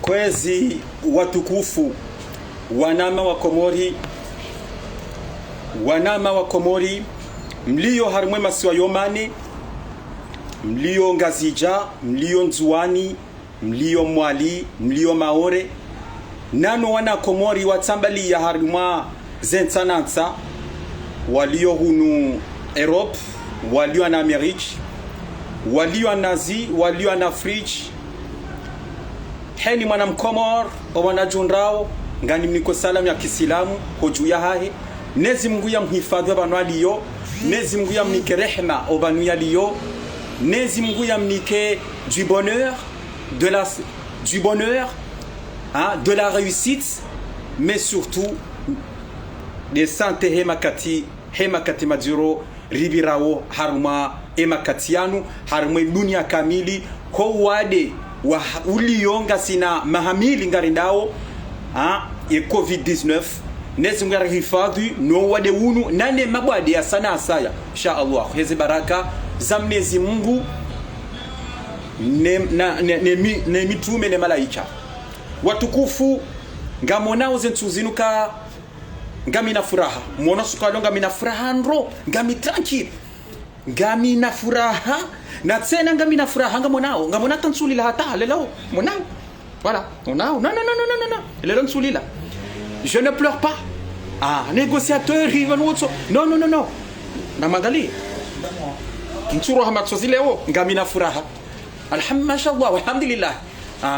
Kwezi watukufu wanama wa Komori mlio harumwe masiwa yomane, mlio Ngazija, mlio Nzuani, mlio Mwali, mlio Maore, nano wana Komori watambali ya harumwa zentanansa, walio hunu Europe, walio na Ameriki, walio na Azi, walio na Afriki. Heni mwana Mkomor owana junrao ngani mniko salamu ya Kisilamu hoju ya hahe nezi Mungu ya mhifadhi wabanu aliyo, nezi Mungu ya mnike rehma obanu ya liyo, nezi Mungu ya mnike du bonheur de la réussite, mais surtout de santé hemakati maduro ribirao haruma emakatianu haruma dunia kamili ko wade wa ulionga sina mahamili ngarindao e COVID-19 nezi ngara hifadhi no wade unu nane mabwade ya sana asaya insha Allah hezi baraka za Mwenyezi Mungu ne mitume ne malaika watukufu ngamonao zentuzinuka ngami na furaha muona sukalonga mina furaha ndro ngami tranquille ngami na furaha na tena ngami na furaha ngamona tansulila hata lelo monao voilà monao non lelo nsulila je ne pleure pas négociateur ivanotso non na magali nsuro hamatsozi leo ngami na furaha alhamdulillah walhamdulillah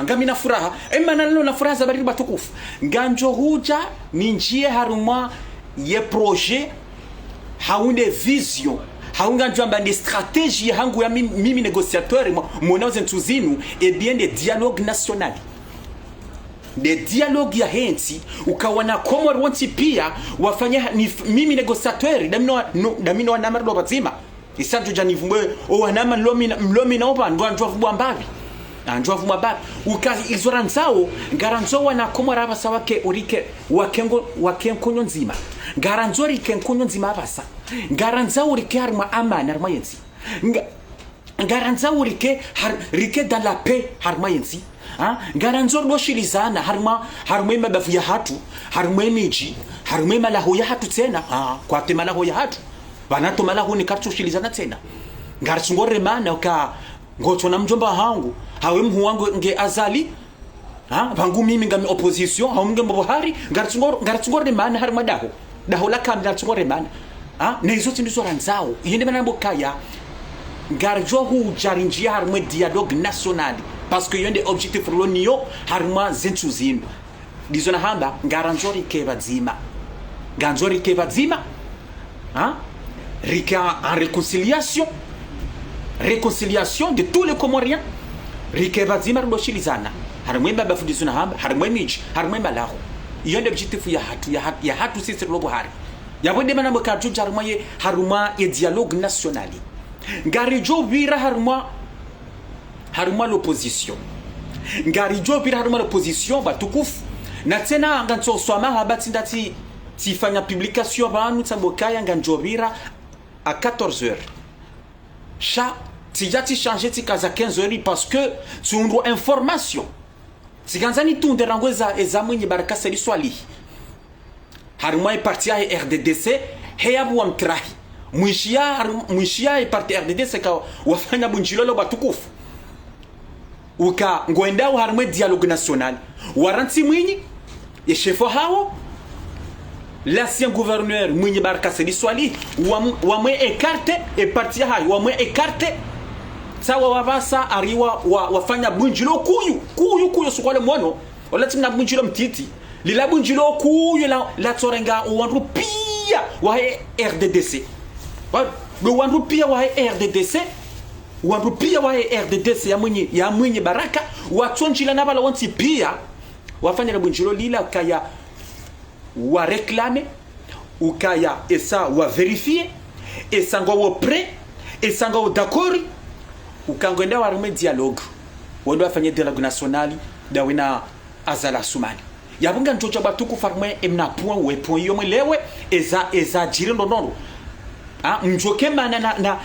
ngami na furaha emana lelo na furaha za bari batukufu nganjo huja ninjie haruma ye projet haunde vision haunga njamba ni stratégie hangu ya mimi négociateur mona zentuzinu et bien des dialogues nationaux, des dialogues ya hensi ukawana Komori wanti pia wafanya mimi négociateur damino wanamardo bazima isanjo janivumwe o wanama mlomi na oba ndo anjwa vubwa mbabi anjwa vubwa mbabi ukaizorantao garanzo wana Komori abasa wake orike wakenkonyo nzima garanzo rikenkonyo nzima abasa garanza urike harma amana harma yensi garanza urike dans la paix harma yensi garanzo roshilizana harma mabavu ya hatu harma miji harma malaho ya hatu tena kwa temalaho ya hatu banato malaho ni kartushilizana tena ngarsungore mana ka ngoto na mjomba hangu hawe mhu wangu nge azali bangu mimi ngami opposition haumge mbohari ngarsungore mana harma daho la kam ngarsungore mana na hizo ndizo ranzao yende manambo kaya garjo hu jarinjia harma dialogue national parce que yende objectif l'onio harma zentuzino dizo na hamba ngaranjori kebazima ganjori kebazima rika en réconciliation de tous les Comoriens rikebazima ndoshilizana harma bafu dizo na hamba harma miji harma malaho yende objectif ya hatu sisi lobo hari yabonde manambo kaju haruma ye dialogue national ngarijo vira haruma l'opposition ngarijo vira haruma l'opposition batukufu na tena nganzo swama habati ndati tifanya publication banu tsambokaya nganjo vira à 14h tijati changer tikaza 15h parce que tundo information tikanzani tunde rangweza ezamwenye baraka seli swali haruma e parti ya RDDC heyabu wa mtrahi mwishia e parti RDDC ka wafanya bunjilolo batukufu uka ngoendao haruma dialogue national waranti mwinyi e chefo hao l'ancien gouverneur mwinyi baraka seli swali wamwe ekarte e parti ya hayo wamwe ekarte sawa wabasa ariwa wafanya bunjilo kuyu sukwale mwono wala timna bunjilo mtiti lilabu njilo kuyu la torenga wanru pia wa RDDC wanru pia wa RDDC wanru pia wa RDDC ya mwenye baraka watonjila nabala wanti pia wafanya na bunjilo lila kaya wa réclamer ukaya esa wa vérifier esa ngo prêt esa ngo d'accord ukangwenda wa rume dialogue wendo afanye dialogue national dawina azala sumani yabunga njocha batuku farme emna point we point yo mwelewe eza jire ndonono mjoke mana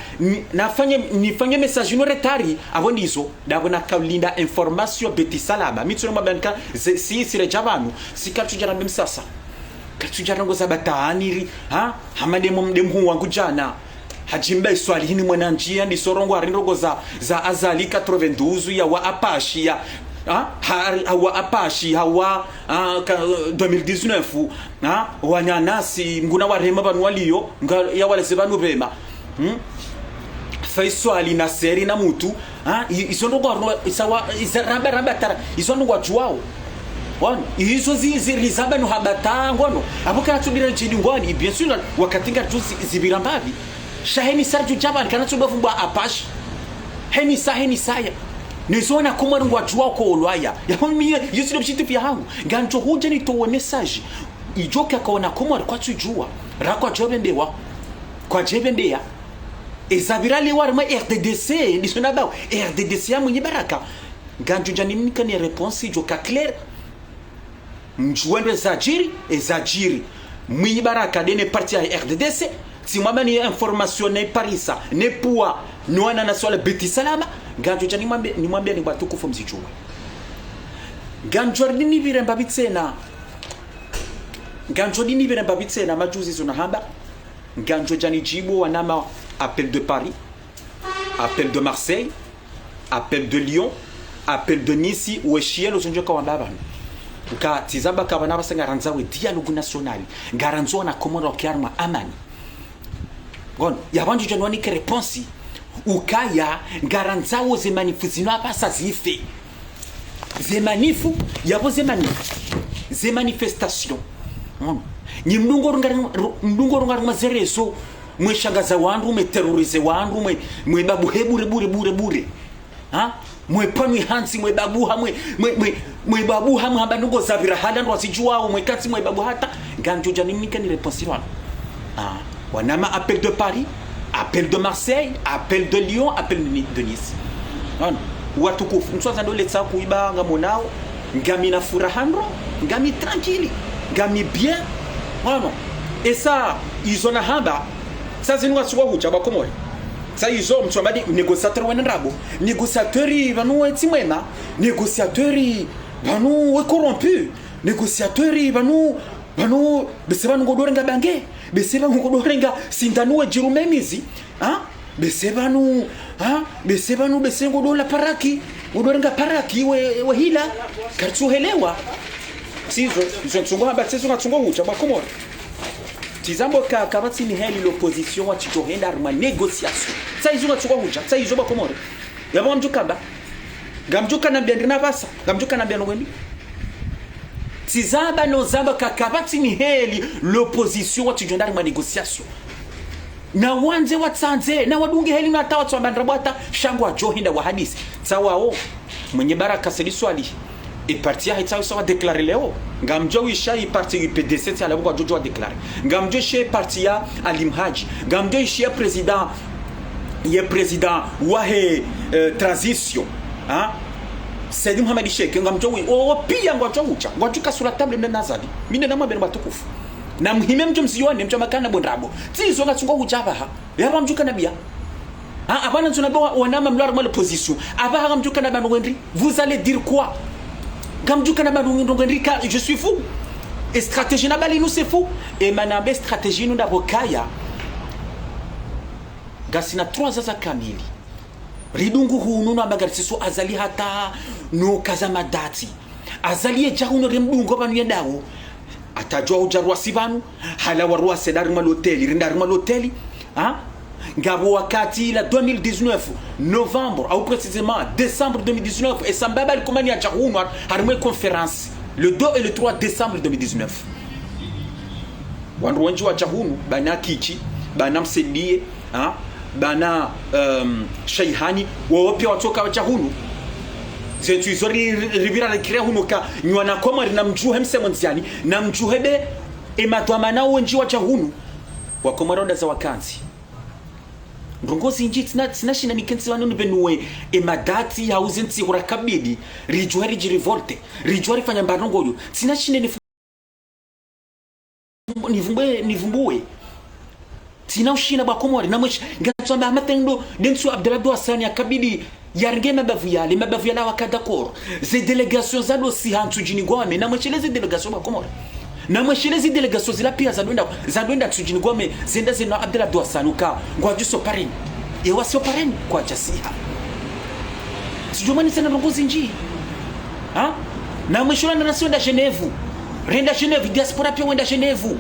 nifanye message no retari abondi izo ndabona kaulinda information beti salama mitso mabanka si sire jabanu sikatujana msasa katujana ngo zabatani hamade mdemu wangu jana hajimba swali hini mwananjia ni sorongo arindogo za azali 92 ya wa apashi ya hawa apashi hawa 2019 wanyanasi nguna warema banu waliyo ya wale sebanu bema faiswali na seri na mutu isondogo isawa ramba tara isondogo wao wana hizo zizaba no habata ngono abuka tubira chidi ngwani bien sûr wakatinga tuzi zibirambavi shaheni sarju jaban kana tubafumba apashi heni saya nizona kuma ngwatu wako olwaya yamimi yesu ndibishiti pia hangu ganjo huja ni towe message ijoka kaona kuma kwa tujua rakwa jobendewa kwa jebendea ezabirali warma RDDC nisona ba RDDC ya mwenye baraka ganjo janimika ni réponse joka claire mjuendo ezajiri mwenye baraka dene parti ya RDDC si mwamba ni information ne parisa ne poa nuana na swala beti salama ganjo jani mwambia ni batuku fo mzichuma ganjo dini biremba bitsena ganjo dini biremba bitsena majuzi zona hamba ganjo jani jibo wanama appel de Paris, appel de Marseille, appel de Lyon, appel de Nice ou Chiel aux onjo kawambaba ka tizaba kabana basenga ranzawe dialogue national garanzo na komoro kyarma amani gon yabanju janwani ke réponse ukaya garanzawo ze manifuzino apasa zife ze manifu yabo ze manifestation ni mdungo runga mazereso mweshangaza wandu mweterrorize wandu mwebabu bure mwepani hansi mwebabuha mwebabuha mwabandugo zavira hada ndo wasijua mwekati mwebabu hata ganjo janimika ni réponse wana wanama appel de Paris, appel de Marseille, appel de Lyon, appel de Nice. Watukufu mswaza ndo letsa kuiba ngamonao ngami na furahandro ngami tranquille ngami bien vraiment et ça ils ont hamba ça c'est nous aswa hucha bakomori ça ils ont mtsomadi négociateur wendrabo négociateur vanu etimwema négociateur vanu corrompu négociateur vanu besebanu ngodorenga bange besebanu ngodorenga sindanuwe jirumemizi besebanu besengo dola paraki udorenga paraki we hila kartuhelewa sizo ntsongo hamba tsezo ntsongo hucha bakomori tizambo kabatsi ni heli l'opposition wa titohenda arma négociation ça izo ntsongo hucha ça izo bakomori yabo mjukaba gamjuka na biandina basa gamjuka na bianogweni tizamba no zamba kabatsi ni heli l'opposition wa titohenda arma négociation na wanze watsanze na wadunge heli na tawa tsambandabata shangwa johinda wa hadisi tsawao mwenye baraka seliswali e parti ya itayo sawa déclarer leo ngamjo wisha i parti UPDC tsala kwa jojo wa déclarer ngamjo she parti ya Alimhaji ngamjo she président wa transition Saidi Mohamed Sheikh ngamjo wi pia ngwacho ucha ngwachuka sura table na nazali mine na mabere batukufu na muhime mjo msione mjo makana bondrabo tizo ngatsungo kuchaba yaba mjuka nabia abana nzuna ba wanama mlora mwa position aba mjuka na bantu wendri vous allez dire quoi gamjuka na bantu wendri je suis fou et stratégie na bali nous c'est fou et manambe stratégie nous d'abokaya gasina 3 za kamili ridungu hunu na magarisiso azali hata no kazama dati azali eja huno remdungo banu yendawo atajwa ujarwa sibanu hala warwa sedari maloteli rindari maloteli ngabo wakati la 2019 novembre ou précisément décembre 2019 et sambaba likomani ya jahunu harmwe conférence le 2 et le 3 décembre 2019 wandu wenji wa jahunu bana kichi bana msedie bana shaihani wao pia watoka wa jahunu zetu izori ribira na kirea hunuka nywana koma na mjuhe msemonziani na mjuhebe ematwama na wenji wa jahunu wakomaronda za wakanzi ndongozi inji tinashina nikenzi wanu benuwe emadati hauzinti hurakabidi rijuheri jirivolte rijuheri fanya mbarongoyo tinashina nivumbuwe tina ushina ba komori na mwesh ngatsamba matendo densu Abdallah Hassani akabidi yarge mabavu yale wakadakor ze delegations za dosi hantu jini gwame na mweshelezi delegation ba komori na mweshelezi delegation zila pia zadwenda tujini gwame zenda zina Abdallah Hassani uka ngwa juso pareni ewa sio pareni kwa jasiha sijumani sana longozi nji ha na mweshona na nasonda Genève renda Genève diaspora pia wenda Genève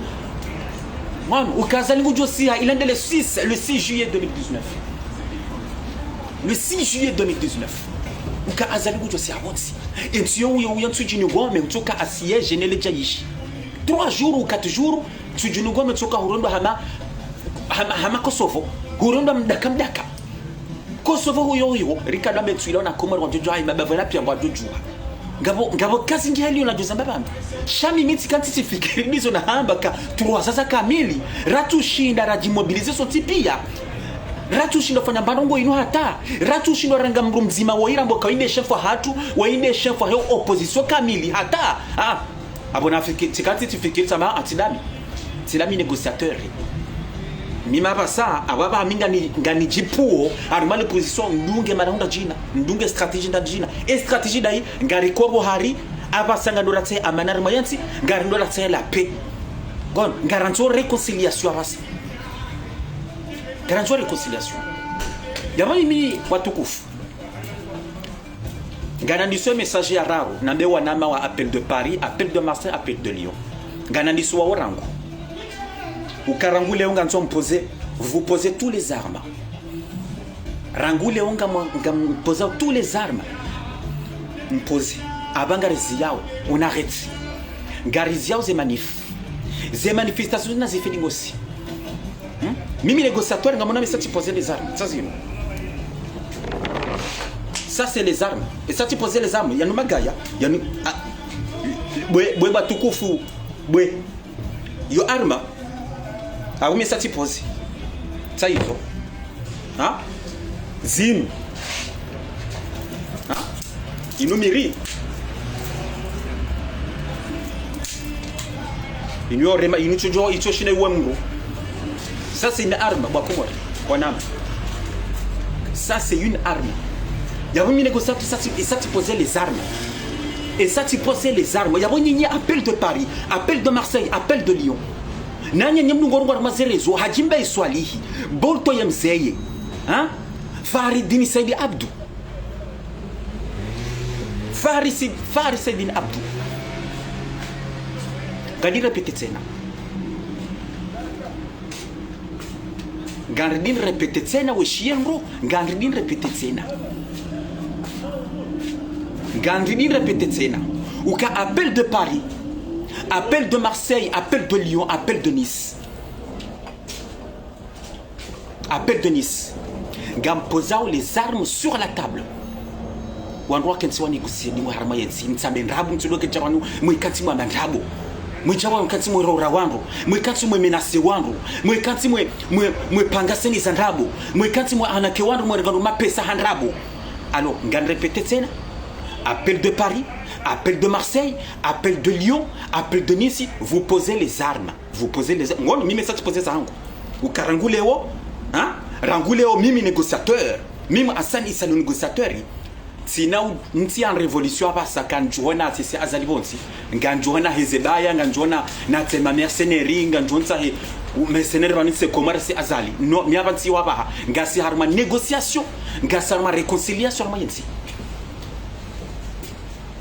mwana ukazali ngujosiha ilende le 6 juillet 2019 le 6 juillet 2019 uka azali ngujosiha bonsi entio uyo ntujini ngome mtoka asiye genele jayishi 3 jours ou 4 jours tujini ngome mtoka hurondo hama Kosovo hurondo mdaka Kosovo huyo Ricardo Metsuilo na komoro wajojo hai mabavana pia wajojo ngabo kazi ngeli unajuza mbabamba shami miti kanti tifikirizo na hambaka tuwa sasa kamili ratushinda rajimobilize so tipia ratushinda fanya mbanongo ino hata ratushinda ranga mru mzima waira mboka wainde chef hatu wainde chef wa opposition kamili hata abona tikanti tifikiri sama atidami tilami négociateur mima basa ababa minga ni ngani jipuo armale position ndunge marahunda jina ndunge strategie nda jina strategie dai ngari kobo hari abasanga ndo ratse amanar mayanti ngari ndo ratse la paix gon garanto réconciliation abasa garanto réconciliation yamani mi watukufu ngana ndiso message ya raro nambe wanama wa appel de Paris appel de Marseille appel de Lyon ngana ndiso wa orango ukarangule onga ntsompoze vous posez tous les armes rangule onga mpoza tous les armes mpoze abanga reziao on arrête gariziao ze manifestations na zifedi ngosi mimi négociateur ngamona mesa poser les armes ça c'est ça c'est les armes et ça tu poser les armes yanu magaya yanu bwe batukufu bwe yo arma awumi sati pose tsaito zim inumiri inyorema inuchojo itoshine wemgo ça c'est une arme bakomori wanama ça c'est une arme yawumi négociateur ça tu poser les armes et ça tu poser les armes yawoni appel de Paris appel de Marseille appel de Lyon nanye nyemnungorongwa mazerezo hajimba iswalihi bolto yemzeye Faridini Saidi Abdu Saidin Abdu gadi répéter tena gardin répéter tena we shienro gardin répéter tena uka appel de Paris appel de Marseille, appel de Lyon, appel de Nice. Appel de Nice. Gamposao les armes sur la table. Wanwa kensi wani kusini mwa harma yensi. Nsambe nrabu ntuloke jawanu mwikati mwa mandrabu. Mwijawa mkati mwe raura wangu. Mwikati mwe menase wangu. Mwikati mwe pangaseni zandrabu. Mwikati mwe anake wangu mwe regano mapesa handrabu. Alors, ngan répéter tena. Appel de Paris, appel de Marseille, appel de Lyon, appel de Nice, vous posez les armes. Vous posez les armes. Moi, mimi ça tu posez ça. Ou karanguleo, ranguleo mimi négociateur. Mimi Hassani Issa le négociateur. Sina nti en révolution abasa kanjona sisi azalibonsi. Nganjona Hezebaya, nganjona na tema mercenaires, nganjona he mercenaires bani se commerce azali. No mi avanti wabaha. Ngasi harma négociation, ngasi harma réconciliation harma yensi.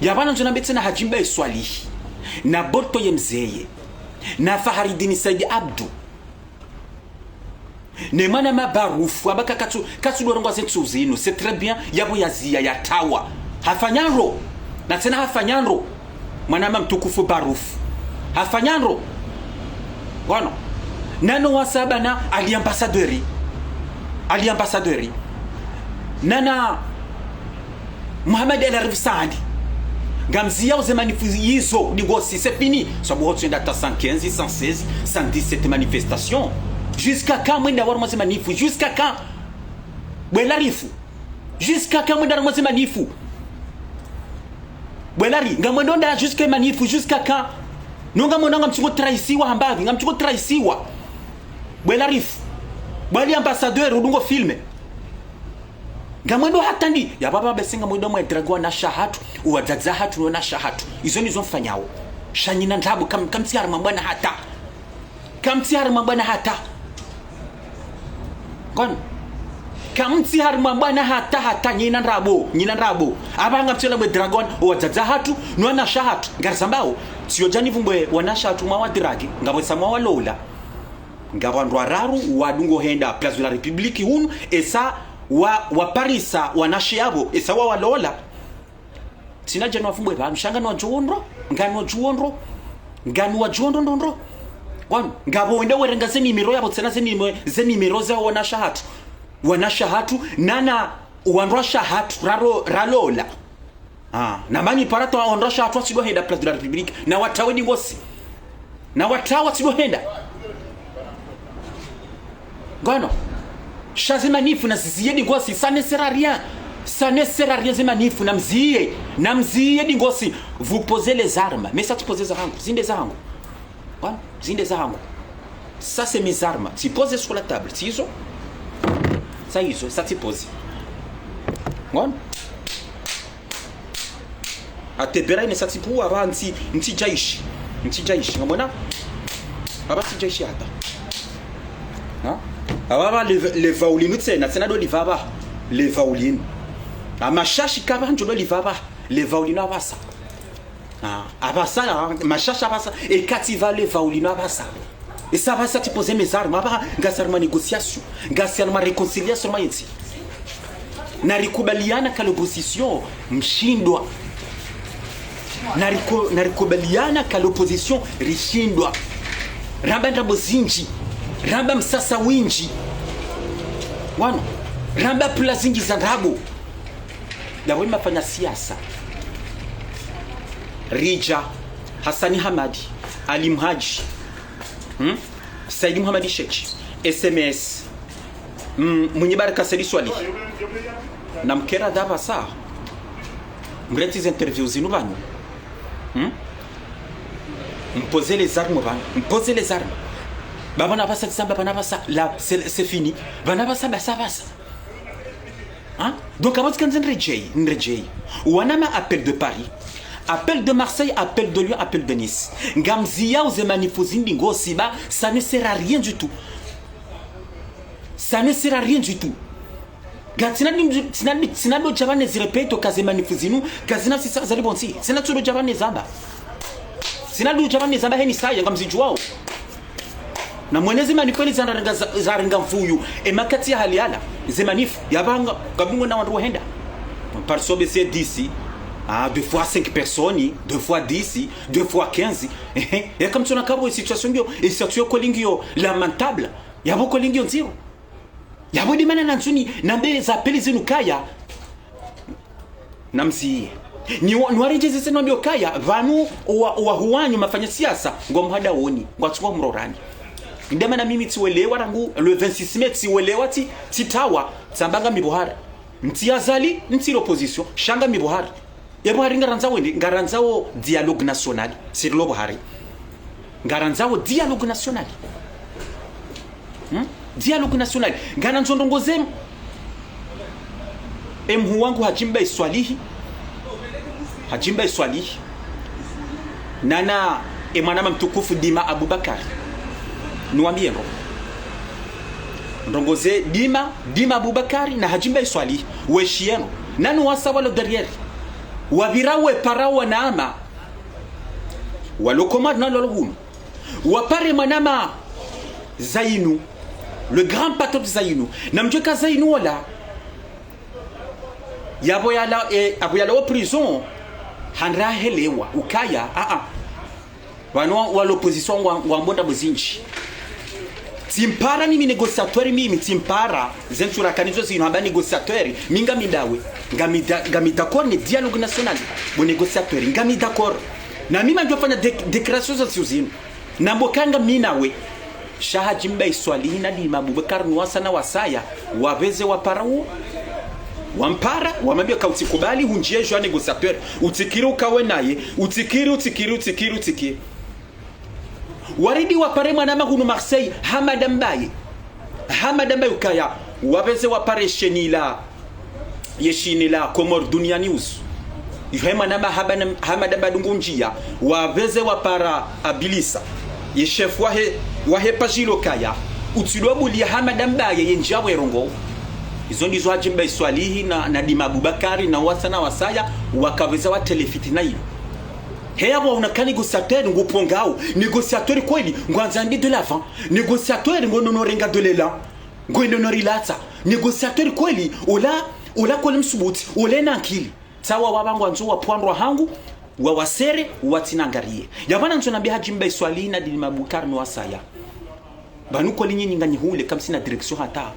Yabana njona betena hajimba iswali na bolto yemzeye na Faridini Saidi Abdu ne mana mabarufu abaka katsu dorongo zentuzino c'est très bien yabo yazia yatawa hafanyanro na tena hafanyanro mwana mtukufu barufu hafanyanro bueno nano wasabana ali ambassadeur nana Mohamed El Arif Saadi Gamzia aux manifestations négocier c'est fini ça vous retient data 115 116 117 manifestations jusqu'à quand moi d'avoir moi ces manifs jusqu'à quand Bwelarifu jusqu'à quand moi d'avoir moi ces manifs Bwelari ngamondonda jusqu'à manifs jusqu'à quand nonga monanga mtiko traisiwa hambavi ngamtiko traisiwa Bwelarifu bali ambassadeur udungo filme ngamwendo hatandi ya baba besinga mwendo mwe dragwa na shahatu uwadzaza hatu na shahatu izo nizo mfanyawo shanyina ndabu kamtiara mabwana hata kamtiara mabwana hata kon kamtiara mabwana hata nyina ndabo abanga mtela mwe dragon uwadzaza hatu na shahatu ngarsambao sio jani vumbwe wana shahatu mwa dragi ngabo samwa walola ngabo ndo araru wadungo henda place de la république hunu esa wa parisa wanashiabo esa wa walola sina jana wafumbwe ba mshanga no juondro ngano wa juondro ndondro wan ngabo wenda werenga zeni miro yabo tsena zeni miro za wanashahatu nana wanrwa shahatu ralola na mani parato wanrwa shahatu sido henda place de la république na wataweni ngosi na watawa sido henda gono chaze manifu na zizie dingosi ça ne sert à rien c'est manifu na mzie dingosi vous posez les armes mais ça tu poses zangu zinde zangu voilà zinde zangu ça c'est mes armes tu poses sur la table si iso ça tu poses voilà atebera ine sati pu avanti nti jaishi ngabona baba si jaishi hata ababa le vaulinu tsena do livaba le vaulinu amashashi kaba njodo livaba le vaulinu abasa abasa mashashi abasa et kativa le vaulinu abasa et ça va ça te poser mes armes aba ngasarma négociation ngasarma réconciliation mayinsi na rikubaliana ka l'opposition mshindwa na rikubaliana ka l'opposition rishindwa ramba bozinji ramba msasa winji wano ramba pula zingi za ndabu dawe mafanya siasa Rija Hassani Hamadi Ali Mhaji Saidi Muhammadi Shechi SMS mwenye baraka Sedi Swali na mkera daba saa mreti za interview zinu banu mposer les armes banu mposer les armes baba na basa tsamba bana basa là c'est fini bana basa basa hein donc avant que Ndrejey wanama appel de Paris, appel de Marseille, appel de Lyon, appel de Nice. Ngamzia ou zemanifozindi ngosiba, ça ne sert à rien du tout. Ça ne sert à rien du tout. Gatina do javane zirepeto kaze manifozinu, kazina sisa zalibonsi. Sina do javane zamba. Sina do javane zamba heni saya ngamzijuao. Na mwenezi manifoni zarenga mfuyu e makati ya haliala zemanifu yabanga kabungo na wandu henda par sobe c'est d'ici 2 fois 5 personnes 2 fois 10 2 fois 15 et comme tu na kabo situation ngio et situation kolingio lamentable yabo kolingio nziro yabo di mana nansuni na mbele za pele zenu kaya namsi ni wareje zenu ndio kaya vanu wa huwanyu mafanya siasa ngomhada woni ngwatsuwa mrorani ndema na mimi tiwelewa rangu le 26 mai tiwelewa titawa tsambanga mibohara ntiazali nti l'opposition shanga mibohara yebohari ngaranzawo dialogue national sur le bohari ngaranzawo dialogue national dialogue national ngana nzondongoze emhu wangu Hajimba Iswalihi nana emwana mtukufu Dima Abubakar nuambie ndongoze Dima Abubakari na Hajimba Iswalihi weshieno nanu wasa walo derrière wabirawe parawa naama walokoma na lolhunu wapare manama Zainu le grand patron de Zainu na mjeka Zainu wala aboyala wa prison handra helewa ukaya wano wa l'opposition wa mbonda bozinji timpara mimi négociateur mimi timpara zentura kanizo zino hamba négociateur minga midawe ngami d'accord ne dialogue national bo négociateur ngami d'accord na mimi ndio fanya déclaration za zino na mbokanga minawe Hajimba Iswalihi na Dima Abubakar nuwasa na wasaya waveze waparao wampara wamambia kautikubali hunjie jwa négociateur utikiri ukawe naye utikiri waridi wapare mwana magunu Marseille Hamada Mbaye hamadamba ukaya wabeze waparesheni la yeshini la Komor Dunia News yuhema namba hamadamba dungunjia wabeze wapara abilisa ye chef wahe pajilo kaya utsilobuli hamadamba ye njawe rongo izo ndizo hajimba Iswalihi na Dima Abubakari na wasana wasaya wakaweza wa telefiti na hiyo hewa unaka négociateur ngopongao négociateur kweli ngwanzandi de l'avant négociateur ngononorenga de l'élan ngononorilata négociateur kweli ola kweli msubuti olena akili sawa wabangu anzo wapwandwa hangu wawasere watinangarie yabana nzo nambia hajimba Iswalihi na Dima Abubakari no wasaya banuko linyi ngani hule kama sina direction hata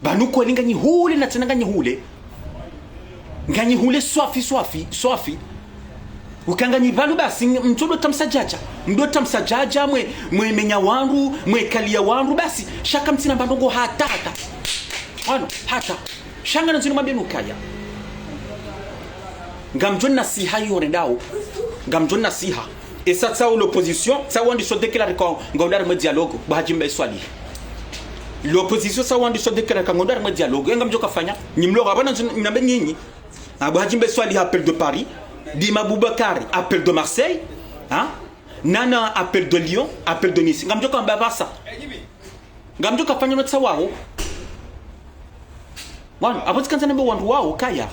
banuko linganyi hule na tena ngani hule swafi ukanganyi valu basi mtodo tamsajaja mwe menya wangu mwe kalia wangu basi shaka mtina bandongo hata shanga nzini mwambie nukaya ngamjoni nasiha yore ndao ngamjoni nasiha esa tsa l'opposition tsa wandi so déclarer ko ngondar me dialogue ba hajimba Iswalihi l'opposition sa wandi so déclarer ko ngondar me dialogue ngamjo kafanya nyimlo abana nyambe nyinyi ba hajimba Iswalihi appel de Paris Dima Abubakari appel de Marseille hein Nana appel de Lyon appel de Nice ngamjo kamba basa ngamjo kafanya no tsawao wana apotsikanza nambe wandu wao kaya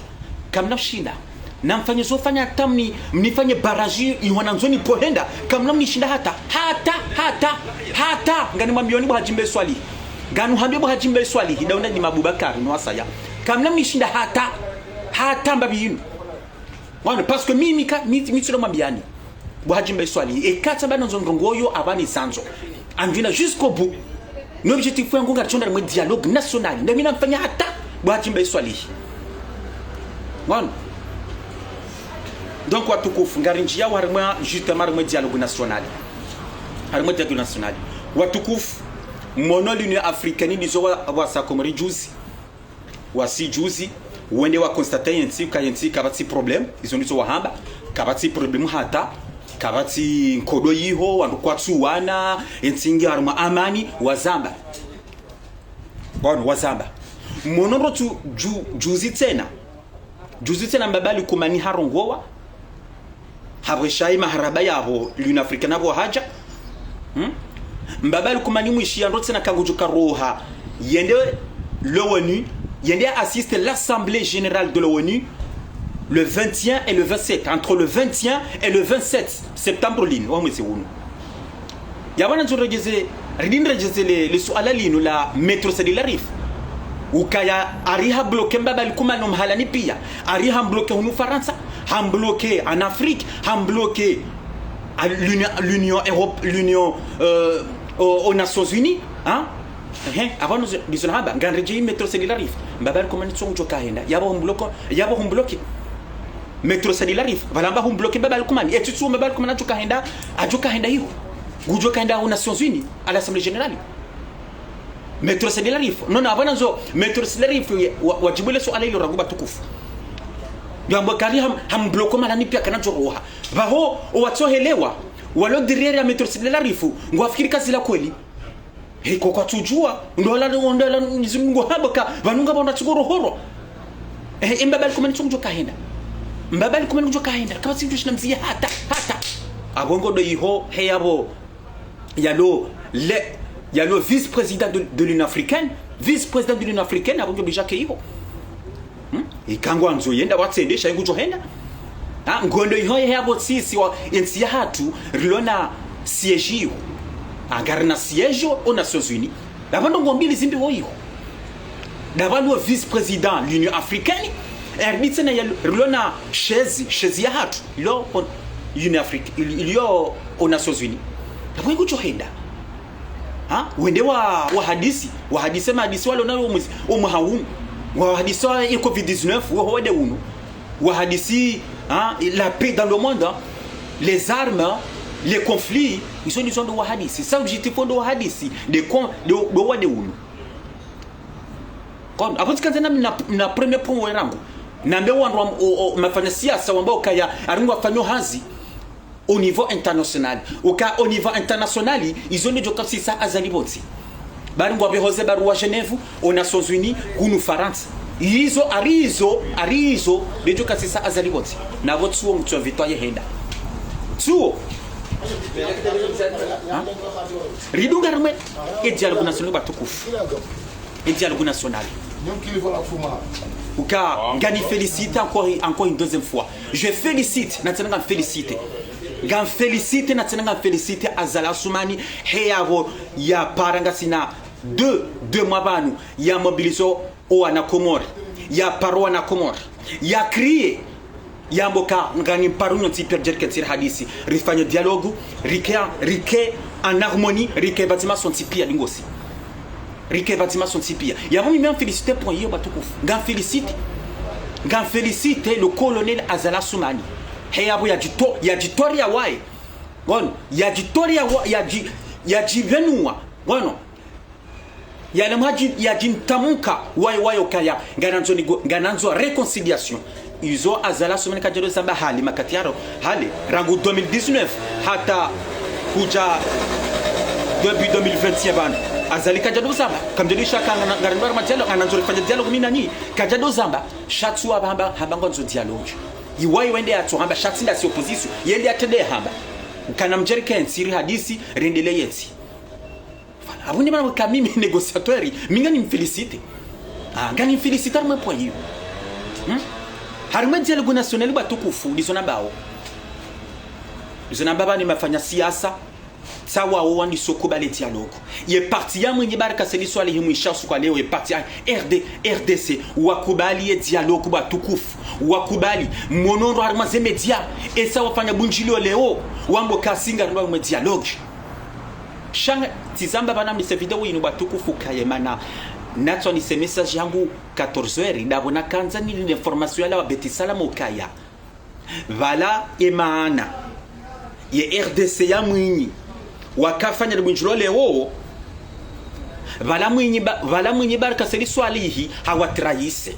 kamna shinda na mfanye zofanya tamni mnifanye baraji iwananzoni pohenda kamna mnishinda hata ngani mwambioni bwa hajimba Iswalihi ngani hambie bwa hajimba Iswalihi dauna Dima Abubakari no wasaya kamna mnishinda hata mbabi yinu wana parce que mimi tsilo mwambiani bwa hajimba Iswalihi ekata bana nzongongoyo abani sanzo andina jusqu'au bout l'objectif yangu ngachonda mwe dialogue national ndio mimi namfanya hata bwa hajimba Iswalihi wana donc watukufu ngarinjia harima justement harima dialogue national watukufu mono l'Union africaine dizo wa sakomri juzi wende wa constate yensi kabati problem izo ndizo wahamba kabati problem hata kabati nkodo yiho wandu kwatsu wana yensingi harima amani wazamba mono tu juzi tena mbabali kumani harongowa habreshayi maharaba yabo l'Union africaine abo haja mbabali kumani mwishi andotse na kangujuka roha yende l'ONU yende assiste l'Assemblée générale de l'ONU le 21 et le 27 entre le 21 et le 27 septembre lino wa mwezi huu yabana nzorejeze le suala lino la metro Sedilarif ukaya ariha bloqué mbabali kumani mhalani pia ariha bloqué hunu Faransa ham bloqué en Afrique ham bloqué à l'Union aux Nations Unies hein avant nous disons haba ngandreje metro Sedilarif mbabali kumani tsonjo kaenda yabo hum bloqué metro Sedilarif balamba hum bloqué mbabali kumani et tu mbabali kumani ajuka henda hiyo gujo kaenda aux Nations Unies à l'Assemblée générale metro Sedilarif non avant nzo metro Sedilarif wajibule so alailo raguba tukufu Yambo kali ham bloko malani pia kanacho roha baho watsohelewa walo direre ya metro Sedilarif ngwafikiri kazi la kweli heko kwa tujua ndola nizungu habaka vanunga bona tsugoro horo mbabali kumani tsonjo kahenda kama sindu shinamzia hata abongo do iho heyabo yalo vice-président de l'Union africaine abongo bija keiho ikangwa nzo yenda watsendesha ingujo henda ngondo iho yabo sisi wa ensi hatu rilona siège agarna siège aux Nations Unies dabando ngombili zimbi woyo dabando vice-président l'Union africaine erbitsena rilona chaise ya hatu ilo Union Afrique iliyo aux Nations Unies dabwo ingujo henda wende wa hadisi mahadisi wale nalo umuhaunu wa hadisi wa COVID-19 wa wade uno wa hadisi la paix dans le monde les armes les conflits ils sont de wa hadisi ça objectif de wa hadisi de wade uno kon apotika nzana na premier point werangu nambe wandu mafanya siasa ambao kaya aringo afanyo hazi au niveau international au niveau international ils ont déjà comme ça azali boti bari ngwa behoze barua Genève aux Nations Unies kunu France hizo arizo bejo kasisa azali wote na wotsuo mtu vitwaye henda tsuo ridunga rumwe et dialogue national batukufu et dialogue national uka ngani félicite encore une deuxième fois je félicite natenanga féliciter ngam féliciter natenanga féliciter azala sumani heyavo ya paranga sina deux mois banu ya mobiliso o ana Komore ya parwa na Komore ya crier ya mboka ngani parunyo ti perder ketir hadisi rifanya dialogue rike en harmonie rike batima son tipia lingosi rike batima son tipia ya vami même féliciter pour yo batukufu ngam féliciter le colonel Azala Soumani heyabo ya jitoria wai bon ya jitoria ya jivenua bueno ya maji ya jintamuka wai okaya gananzo réconciliation izo Azala Soumani kajero zamba hali makatiaro hali rangu 2019 hata kuja début 2021 bana azali kajado zamba kamjeli shaka ngarindwa majalo ananzo rifanya dialogue mina ni kajado zamba shatsu abamba habango nzo dialogue iwai wende ya tuhamba shatsi nda si opposition yende atende hamba kana mjerike nsiri hadisi rendele yeti abuni bana kamimi négociateur minga ni mféliciter ngani mfélicitar mwe point hiyo haruma dialogue national batukufu disona bao disona baba ni mafanya siasa sawa wani soko bale dialogue ye parti ya mwenye baraka seli swali himuisha kwa leo ye parti ya RDC wakubali ye dialogue batukufu wakubali monondo haruma ze media esa wafanya bunjilio leo wambo kasinga ndo mwe dialogue shanga tizamba bana mise video ino batukufu kayemana natso ni se message yangu 14h ndabona kanza ni information ya betisala mokaya vala emana ye RDC ya mwinyi wakafanya bunjilo leo vala mwenye baraka seli swalihi hawatrahise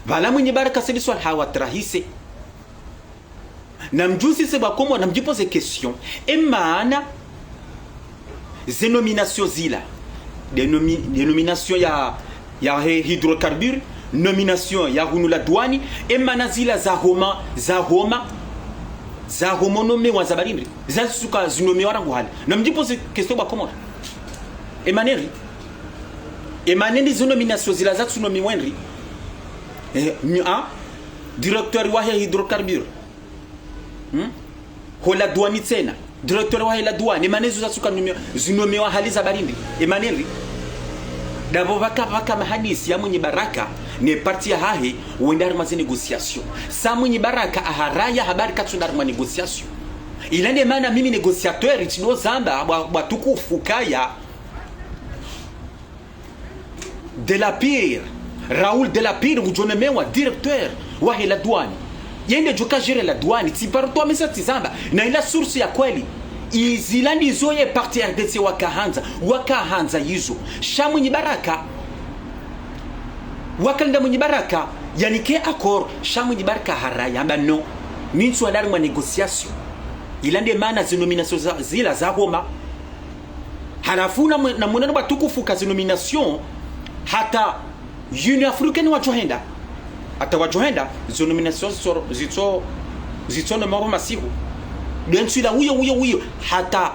vala mwenye baraka seli swali hawatrahise na mjusi se bakomo na mjipose question emana zenomination zila denomination ya hydrocarbure nomination ya hunu la douane emana zila za homonome wa zabarindri zasuka zinome warangu hali na mjipose question bakomo emaneri zenomination zila za tsunami wenri directeur wa hydrocarbure hola douane tena directeur wa la douane emanezo za suka zinome wa hali za barindi emaneri dabo vaka mahadisi ya mwenye baraka ne parti ya hahe uendari mazi negociation sa mwenye baraka aharaya habari katsundari ma negociation ilande mana mimi negociateur itino zamba batukufu kaya de la Pire Raoul de la Pire ujonemewa directeur wa la douane yende joka gere la douane ti par toi mesa tizamba na ila source ya kweli izilandi zoye parti RDC wakahanza yizo sha mwenye baraka wakanda mwenye baraka yani ke accord sha mwenye baraka haraya amba no ninsu adari mwa negociation ilande mana zinomination zila za Roma harafuna na mwenano batukufu ka zinomination hata Union Africaine wajohenda hata wajohenda zinomination zito na maro masihu densu la huyo hata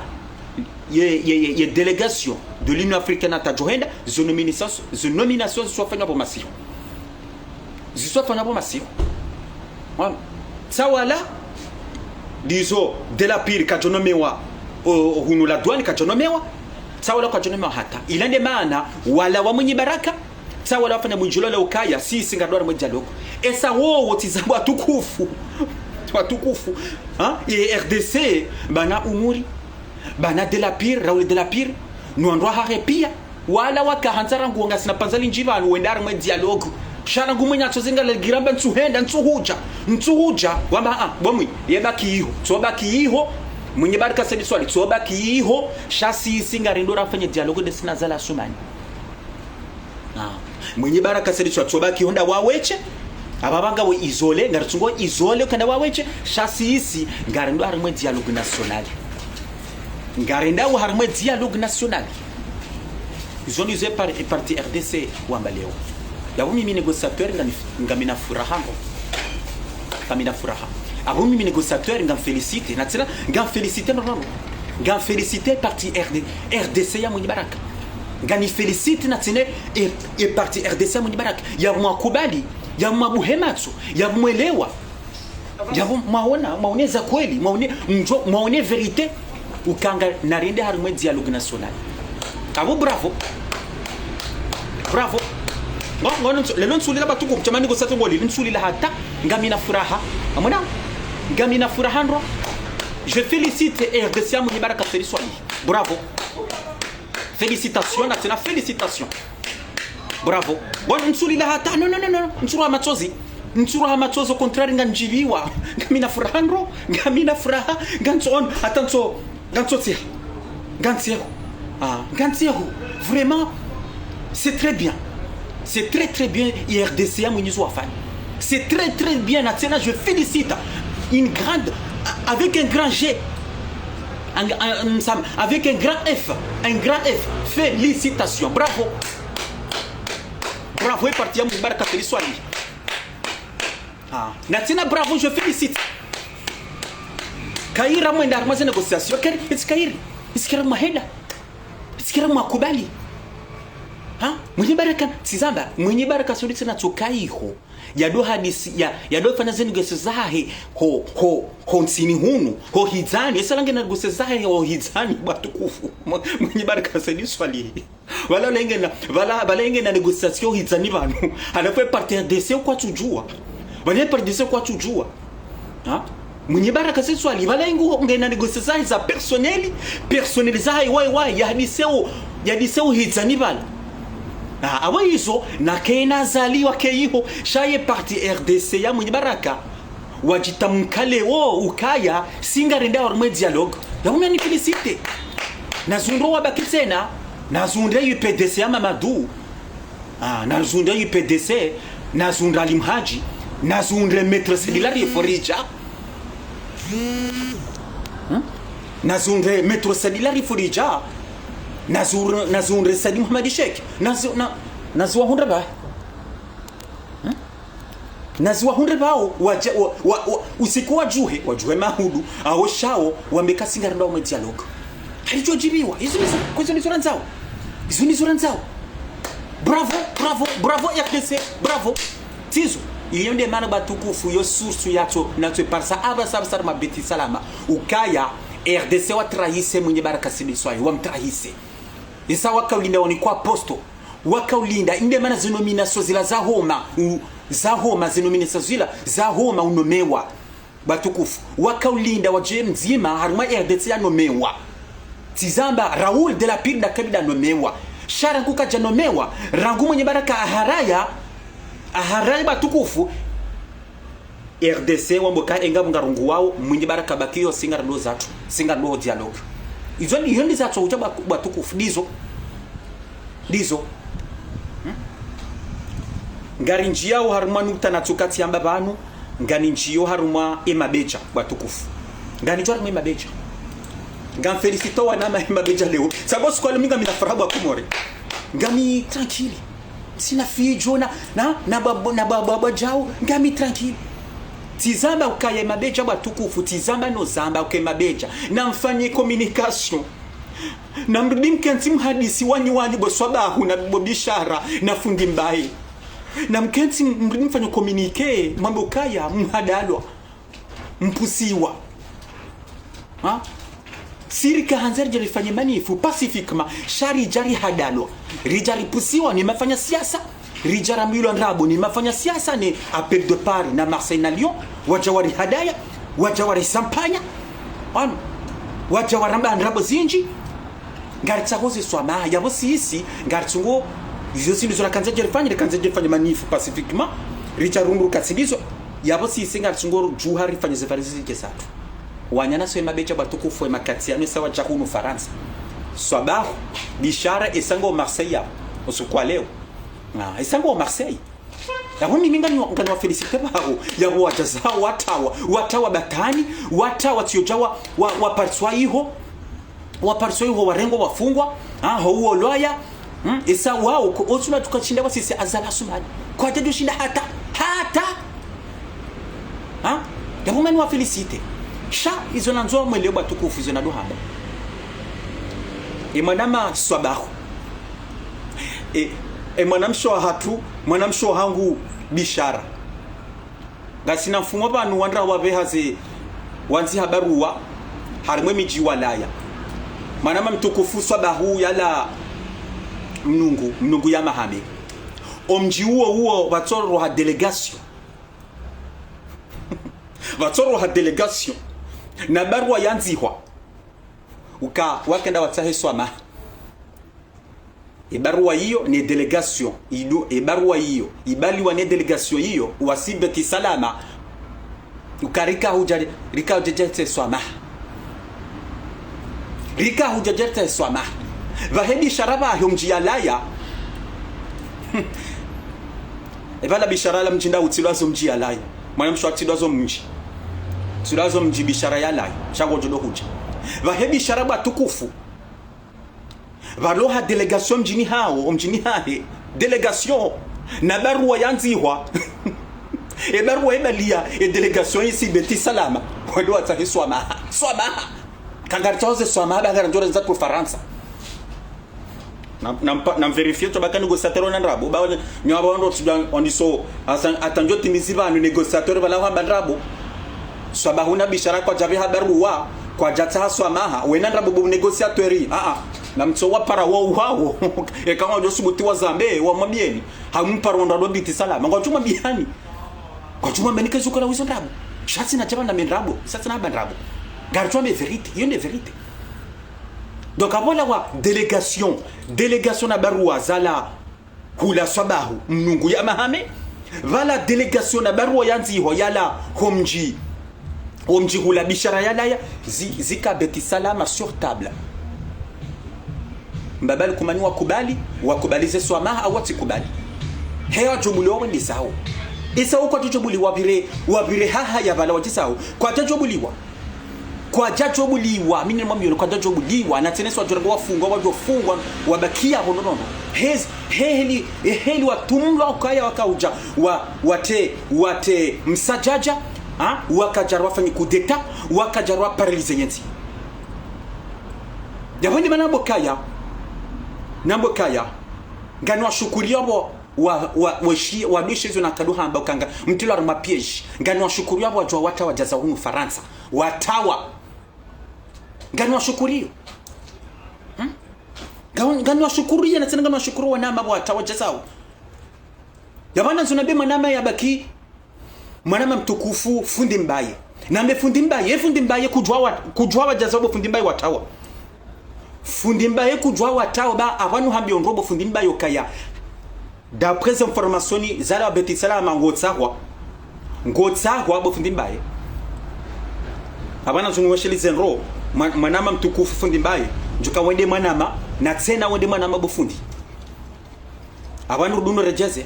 ye délégation de l'Union Africaine hata johenda zinomination zisofanya po masihu sawala dizo de la Pire kajonomewa hunu la douane kajonomewa sawala kajonomewa hata ilande maana wala wa mwenye baraka sawala wafanya munjilo leo kaya si singadwara mwe dialogue esa wo tizabo watukufu ye RDC bana umuri bana de la Pire Raoul de la Pire nuandwa harepia wala wakahanzara nguonga sina panzali njivana uendara mwe dialogue shana ngumenya tsozinga la giramba ntsuhenda ntsuhuja wamba bomwi yebaki iho tsobaki iho mwenye baraka sedi swali tsobaki iho shasi singarindora afanye dialogue de sina zala Soumani mwenye baraka sedi swali tsobaki honda waweche ababanga we isole ngaritsungo isole kanda waweche shasi isi ngarindo ari mwe dialogue national ngarenda wa harmwe dialogue national izonizwe parti RDC wambaleo yabo mimi négociateur ngamina furaha kamina furaha abo mimi négociateur ngam féliciter na tena ngam féliciter normalement ngam féliciter parti RDC ya mwenye baraka ngani félicite na tena e parti RDC ya mwenye baraka ya mwakubali ya mwabuhematsu ya mwelewa ya maoneza kweli maone vérité ukanga narinde harumwe dialogue national abo bravo ngono lelo nsulila batuko kuchamani go sato ngoli nsulila hata ngamina furaha amona ngamina furaha ndo je félicite RDC mwenye baraka Feliswali bravo félicitations na félicitations bravo ngono nsulila hata no nsura machozi au contraire nganjiviwa ngamina furaha ndo ngamina furaha nganson attention gantiero vraiment c'est très bien. C'est très bien IRDCA Mounizo Afan. C'est très bien. Je félicite une grande, avec un grand G, avec un grand F. Félicitations. Bravo. Et parti à Moubaraka Feliswali. Natina, bravo, je félicite. Kaira mwenda armaze négociation. It's Kairi. It's Kaira Maheda. It's Kaira Makubali. Mwenye baraka tizamba mwenye baraka sodi tena tokaiho yado hadisi yado fanya zeni gese zahe ho nsini hunu ho hizani esalange na gese zahe ho hizani batukufu mwenye baraka sodi swali wala lenge na négociation hizani banu anafe partir RDC kwa tujua wale partir kwa tujua mwenye baraka sodi swali wala ingo ngena négociation zahe za personnel zahe wai yadiseo hizani bana awa hizo na kena zaliwa keiho shaye parti RDC ya mwenye baraka wajitamka leo ukaya singarenda warmwe dialogue ya umeni féliciter nazundo wabaki tena nazunde UPDC ya Mamadou nazunde UPDC nazunde Alimhaji nazunde Maître Sedilari Forija nazunde Maître Sedilari Forija nazunre Sadim Hamadi Sheikh nazwa hundra ba nazwa hundra bao usiku wajuhe mahudu ao shao wambeka singaranda wa dialogue halijojibiwa hizo ni sura nzao bravo RDC bravo tizo iyo nde mana batukufu yo source yato natwe parsa aba sabsar mabeti salama ukaya RDC wa trahise mwenye baraka Feliswali wa mtrahise isa wakaulinda wani kwa posto wakaulinda inde mana zinominasyo zila za homa zinominasyo zila za homa unomewa batukufu wakaulinda waje mzima haruma RDC ya nomewa tizamba Raoul de la Pire da kabida nomewa shara kuka janomewa rangu mwenye baraka aharaya batukufu RDC wamboka engabu ngarungu wao mwenye baraka bakiyo singardo dialogue izoni yondi zato ujaba batukufu dizo ngari njiyao haruma nuta natukati yamba banu ngani njiyo haruma emabeja batukufu ngani njyo haruma emabeja ngam felicito wanama emabeja leo sababu kwa minga mina farabu akumore ngami tranquille sina fijo na baba jao ngami tranquille tizamba ukaya mabeja batukufu tizamba no zamba ukemabeja na mfanye communication na mrudi mkenzi mhadisi wani boswabahu na bobishara na fundi mbaye na mkenzi mrudi mfanye communique mambo kaya mhadalwa mpusiwa sirika hanzari jarifanye manifu pacifiquement shari jari hadalwa rijari pusiwa ni mafanya siasa rijara milo ndrabo ni mafanya siasa ni appel de Paris na Marseille na Lyon wajawari hadaya wajawari sampanya wajawaramba ndrabo zinji ngaritsakoze swama yabo sisi ngaritsungo izo nizora kanzeje manifu pacifiquement richarungu katsibizo yabo sisi ngaritsungo juhari fanye zefarizi kesatu wanyana so mabecha batukufu e makati ya sawa chakunu Faransa swabahu bishara esango Marseille ya osukwa leo esango Marseille yabo mimi ngani féliciter babo yabo wajaza watawa batani watawa tiojawa wa partswa iho waparsoi ho warengo wafungwa ho loya isa wao ko osuna tukashinda kwa sisi azala sumani kwa jedo shinda hata yabo mani wa felicite sha izo nanzo mwele batukufu izo nado hamba mwanama swabahu mwanamsho hatu mwanamsho hangu bishara gasina mfumo banu wandra wabehaze wanzi habaruwa harimwe miji walaya manama mtukufu swabahu yala mnungu ya mahame omji huo batoro ha delegation na barua yanzihwa wakenda watahe swama ibarua hiyo ni delegation ibarua hiyo ibaliwa ni delegation hiyo wasibeti salama ukarika hujajete swama rika hujajete swama vahedi sharaba humjia laya evala bishara la mjinda utilwazo mjia laya mwana msho atilwazo mji tilwazo mji bishara ya laya chango jodo huja vahebi sharaba tukufu valoha delegation mjini hao mjini hahe delegation na barua yanzihwa barua ibalia delegation isi beti salama wado atahi swama kangaritoze swama bagara njore za ku Faransa na verifier to bakani négociateur na ndrabo ba nyaba ndo ondiso atanjo timisiba ni négociateur bala hamba ndrabo swaba huna bishara kwa jabi habarua kwa jata swamaha wena ndrabo bu négociateur na mtsowa para wao kama ndio subuti wa zambe wa mabieni hampara ndo biti salama ngo chuma biani kwa chuma menika zuko na wizo ndrabo shatsi na chaba na mendrabo sasa na bandrabo garçon mais vérité il y a une vérité. Donc avant la délégation na barua zala hula sabahu mnungu ya mahame vala délégation na barua yanzi ho yala homji hula bishara yala ya zika beti salama sur table mbabali kumani wakubalize swamaha au watikubali hewa jumuliwa wendi sao isa huko tujobuliwa wabire haha ya vala wajisao kwa tujobuliwa kwa jajobuliwa mimi mwambie kwa jajobuliwa na teneswa jorgo wafungwa wabakia honono heli watumwa ukaya wakauja wate msajaja wakajarwa fanyi kudeta wakajarwa paralyze yenzi yawendi manambo kaya ngani washukuria wa bishizo na kaduha ambao kanga mtilo wa mapieji ngani washukuria wajua wata wajaza hunu Faransa watawa ngani washukurio ngani washukuria na tena ngani washukuru wanama watawa jazao yabana zunabe manama ya baki manama mtukufu fundi mbaye na mbe fundi mbaye kujwa wajazao fundi mbaye watawa fundi mbaye kujwa watawa ba avanu hambi onrobo fundi mbaye okaya d'après information zala beti salama ngotsahwa bo fundi mbaye abana zunwesheli zenro manama mtukufu fundi mbaye njuka wende manama na tena wende manama bofundi abana ruduno rejeze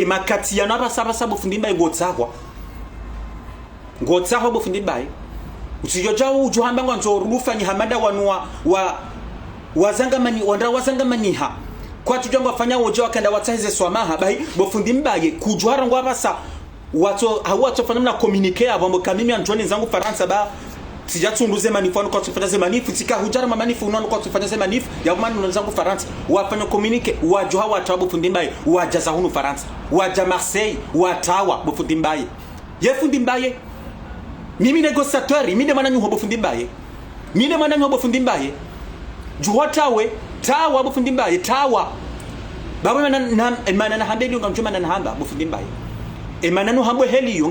makati ya naba saba bofundi mbaye ngotsahwa bofundi mbaye usijojawo ujuhamba nzo rufanyi hamada wanua wazangamaniha kwa tujongo afanya woje wakanda watahize swamaha bai bofundi mbaye kujwara ngo abasa wato fanya na communiquer abo kamimi anjoni zangu Faransa ba sijatsunduze manifu kwa tufanya ze manifu tika hujara manifu unaona kwa tufanya ze manifu ya mani zangu Faransa wafanya communiquer wajo watu bofundi mbaye wajaza hunu Faransa waja Marseille watawa bofundi mbaye ye fundi mbaye mimi négociateur mimi demana nyu bofundi mbaye juwatawe tawa bofundi mbaye tawa baba mana na hambeli ngamjuma na hamba bofundi mbaye mana no hambo heli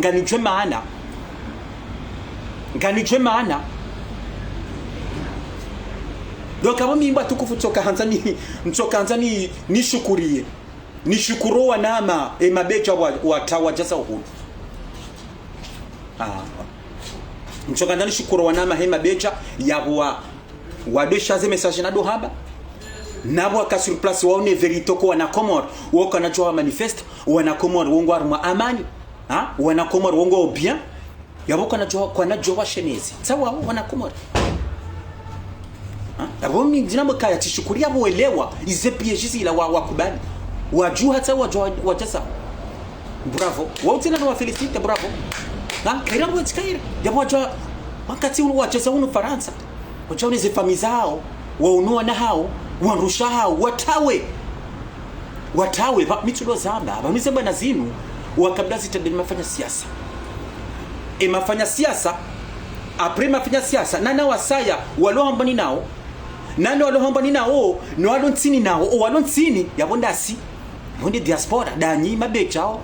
nganijwe maana donc abo mimba tukufu toka hanzani nishukuru wanama mabeja watawa jaza uhuru mtoka ndani shukuru wanama mabeja ya wadeshaze message na dohaba nabo aka sur place waone verite ko wana Komoro woko anajua manifeste wana Komoro wongo arma amani wana Komoro wongo bien yabo kana jua shenezi sawa wana Komoro abo midina kaya tishukuria muelewa ize piejizi ila wakubali wajuu hata wajasa bravo wautina na felicite bravo kaira mwetikaira yabo wajua wakati wacheza unu Faransa wajua ni zefami zao waunua na hao warusha hao watawe mitulo zamba bamizemba na zinu wakabla zitendeni mafanya siasa mafanya siasa apre mafanya siasa nana wasaya walohambani nao nani walohambani nao no walontini nao o walontini yabondasi bonde diaspora danyi mabechao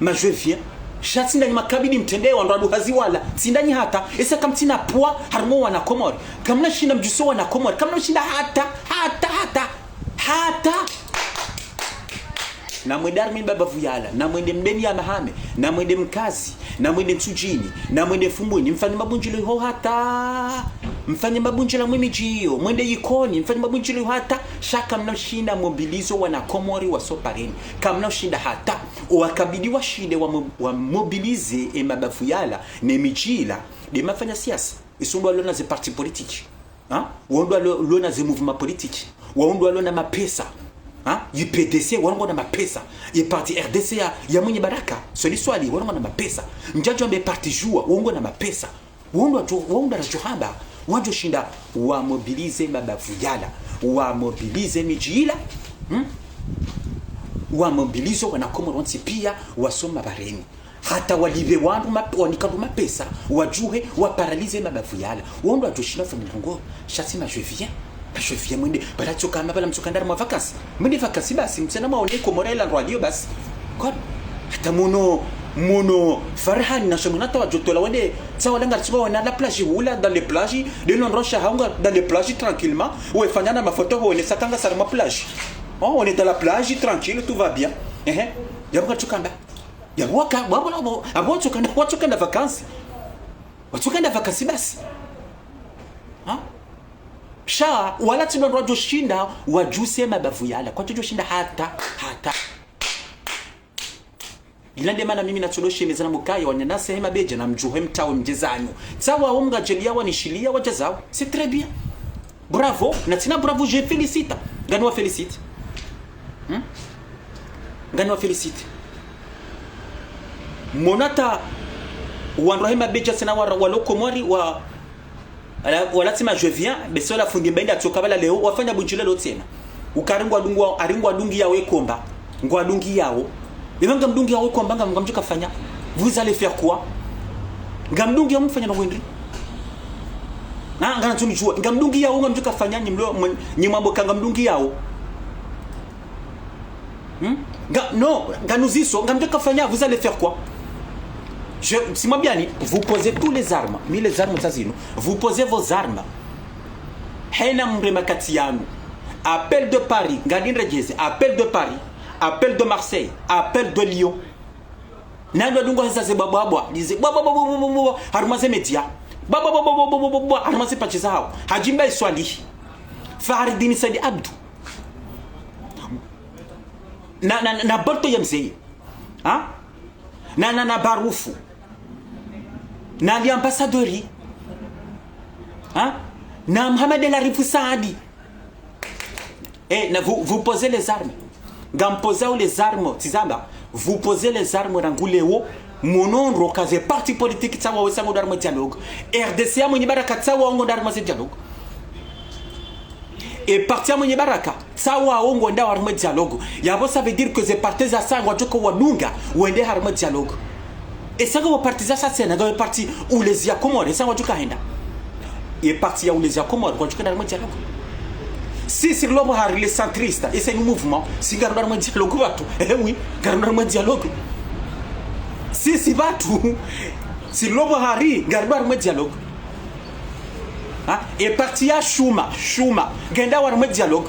majevien shatsinda ni makabidi mtendeo ndo hazi wala tindani hata esa kamtina poa harmo wana komori kamna shinda mjuso wana komori kamna shinda hata na mwendar mimi baba vuyala na mwende mbeni ya mahame na mwende mkazi na mwende msujini na mwende fumbuni mfanye mabunjilo ho hata mfanye mabunjilo mwimijio mwende yikoni mfanye mabunjilo hata shaka mnashinda mobilizo wana komori wa sopareni kama mnashinda hata wakabidi washinde wa mobilize baba vuyala ne mijila de mafanya siasa isundo alona ze parti politique wondo alona ze mouvement politique wondo alona mapesa UPDC wango na mapesa ye parti RDC ya mwenye baraka soli swali wango na mapesa mjajo ambe parti jua wango na mapesa wango na johamba wanjo shinda wa mobilize mabavuyala wa mobilize mijila wa mobilizo wana komoronsi pia wasoma bareni hata walive wandu wanikadu mapesa wajuhe wa paralize mabavuyala wango ajoshinda familango chasi je viens mwende balacho kama bala msukandara mwa vacances mwende vacances basi msana maone ko morela radio basi kwa hata mono farhan na shomuna tawa jotola wende sawa langa tsiba wana la plage wula dans les plages de non rocha hanga dans les plages tranquillement ou fanyana mafoto ho ne sakanga sara ma plage on est dans la plage tranquille tout va bien yabanga chukamba yabwaka babolo abo chukanda vacances wachukanda vacances basi sha wala tino rojo shinda wajuse mabavuyala kwa jojo shinda hata ilande mana mimi natoloshe mezana mukaya wanyana sehema beje na mjuhe mtawe mjezanyo sawa omga jelia wanishilia wajazao c'est très bien bravo natina bravo je félicite ganwa félicite ganwa félicite monata wanrohema beje sana walokomori wa wala sima je viens beso la fundi mbenda tsokabala leo wafanya bunjilelo tena ukaringwa aringwa dungi yawe komba ngwa dungi yao ibanga mdungi yawe komba ngamjuka fanya vous allez faire quoi ngamdungi yamfanya na wendi ngana tunijua ngamdungi yao ngamjuka fanya nyimambo kanga mdungi yao non nganuziso ngamjuka fanya vous allez faire quoi si moi bien, vous posez tous les armes, les armes vous posez vos armes. Appel de Paris, appel de Paris, appel de Marseille, appel de Lyon. Nando dungo hasa se babwa, dize babwa, harumaze media. Babwa, harumaze pacheza hao. Hajimba Swali. Faridini Sadi Abdou. Na Bolto Yamzei. Na Baroufu. Na l'ambassadeur na Mohamed El Arif Saadi vous posez les armes gampoza les armes tizamba vous posez les armes ranguleo monon rokaze parti politique tsawa wesango darmo dialogue RDC ya mwenye baraka tsawa ongo darmo dialogue et parti ya mwenye baraka tsawa ongo nda darmo dialogue yabo ça veut dire que ces partis za sangwa joko wadunga wende harmo dialogue. Et ça que partisan ça c'est un parti où les Yakomor et ça va du Kahenda. Et parti où les Yakomor quand tu connais le dialogue. Si c'est l'homme les centristes et c'est un mouvement, si garde le dialogue va tout. Eh oui, garde le dialogue. Si c'est va tout, si l'homme garde le dialogue. Et parti à Chouma, genda war le dialogue.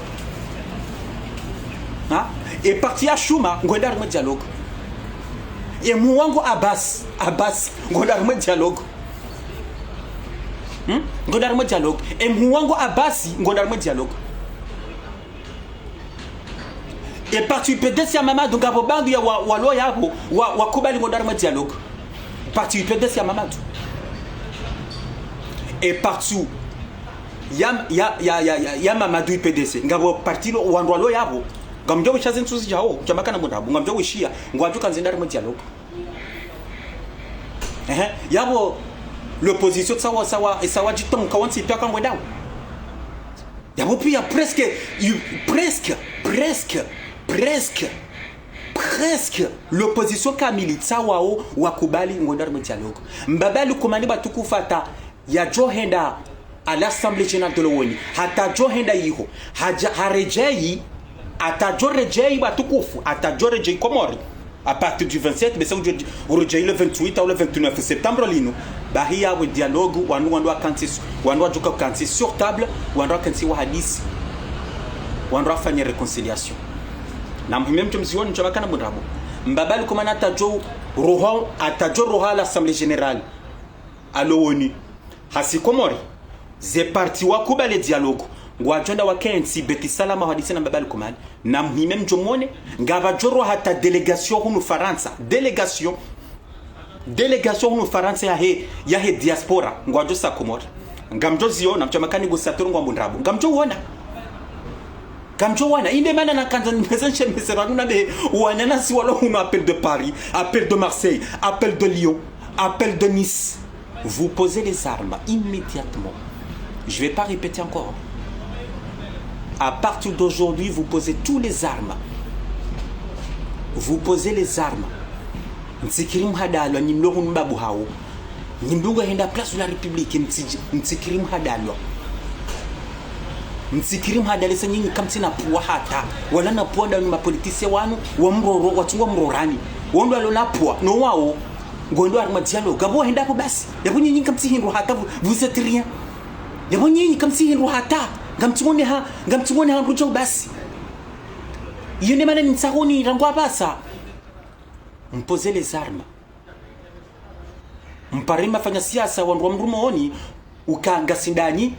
Et parti à Chouma, genda le dialogue. Et Mouango Abbas, Gondarme dialogue. Gondarme dialogue. Et Mouango Abbas, Gondarme dialogue. Et parti PDC Mamadou Gabobandu ya walo yabo wakubali Gondarme dialogue. Parti PDC Mamadou. Et partout ya Mamadou IPDC ngabo partilo wandwalo yabo ngamjo wishaze ntuzi jao chamakana mundabu ngamjo wishia ngwaju kanzendari mu dialogue yabo l'opposition sawa jitom kawansi pia kangwe dawo yabo pia presque l'opposition kamili sawa wakubali ngondari mu dialogue mbabali kumani batukufata ya johenda à l'Assemblée générale de l'ONU hatajo henda yiho harejei atajo rejei batukufu atajo rejei komori à partir du 27 mais ça rejei le 28 ou le 29 septembre lino bahia we dialogue wanu akansi wanu ajuka kansi sur table wanu akansi wa hadisi wanu afanya réconciliation na même tu mzioni chabakana mundrabo mbabali komana atajo roho à l'Assemblée générale à l'ONU hasi komori ze parti wakuba le dialogue ngwajonda wakensi beti salama hadisi na mbabali komani na mhime mjomone ngabajoro hata delegation hunu Faransa delegation hunu Faransa ya he diaspora ngwajo sa komori ngamjo ziona mchamakani gusator ngwa mundrabu ngamjo wana inde mana na kanza message na be wanana si walo hunu appel de Paris appel de Marseille appel de Lyon appel de Nice vous posez les armes immédiatement. Je ne vais pas répéter encore. À partir d'aujourd'hui, vous posez tous les armes. Vous posez les armes. Ntsikirim hadalo ni mlogo mbabu hao. Ni mdogo henda place de la République ntsikirim hadalo. Ntsikirim hadalo sa nyingi kamti na puwa hata. Wala na puwa ndani mapolitisi wanu wa mroro watu mrorani. Wondo alo na puwa no wao. Ngondo arma dialogue gabo henda ko basi. Yabo nyinyi kamti hinro hata vous êtes rien. Yabo nyinyi kamti hinro hata. Ngamtumone ha rujo basi. Yene mana ntsahoni rangwa basa. Mpoze les armes. Mparima fanya siasa wandu mrumooni ukanga sindani